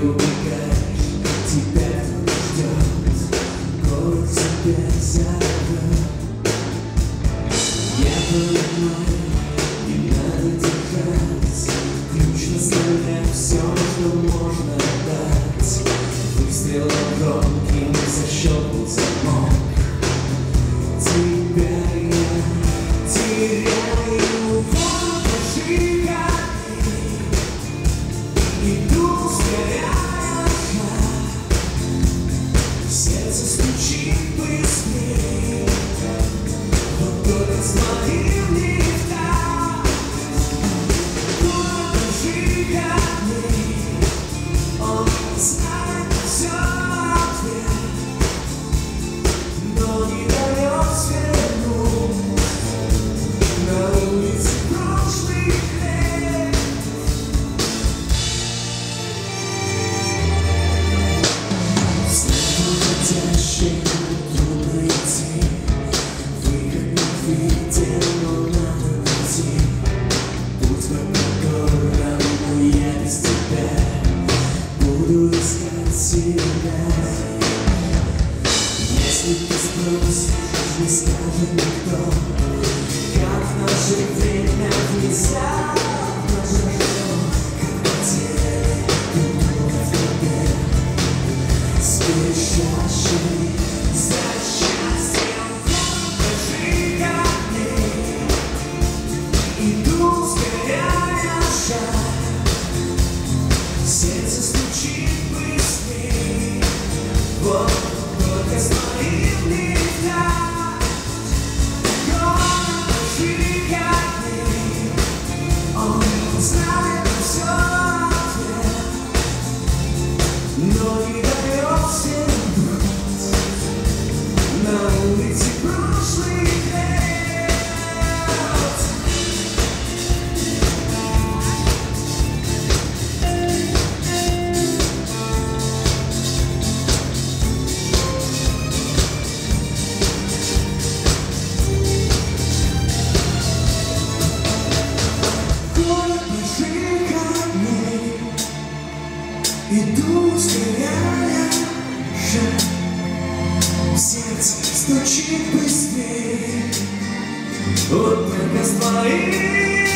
убегаешь, тебя кто ждет, город тебя зовет. Я понимаю, не надо держать, ключ на столе, все, что можно дать. Выстрелом громким защелкнул замок. Тебя я теряю в ожидании, иду ускоряя шаг, сердце стучит быстрее, вот только с моим не так. Город ожиданий, он знает все ответ, но не дает свернуть на улице прошлых лет. Вслед уходящим трудно идти, выход не виден, но надо найти путь, по которому я без тебя буду искать себя. Если ты спросишь, не скажет никто, как в наше время внезапно прошло, как потеряли друг в тебе, спешащий за счастьем в ожидании, иду ускоряя шаг, сердце стучит быстрее, вот только с моим не так. Город ожиданий, он знает все ответ, но не дает свернуть на улице прошлых лет. Город ожиданий, иду ускоряя шаг, сердце стучит быстрее, вот только с твоим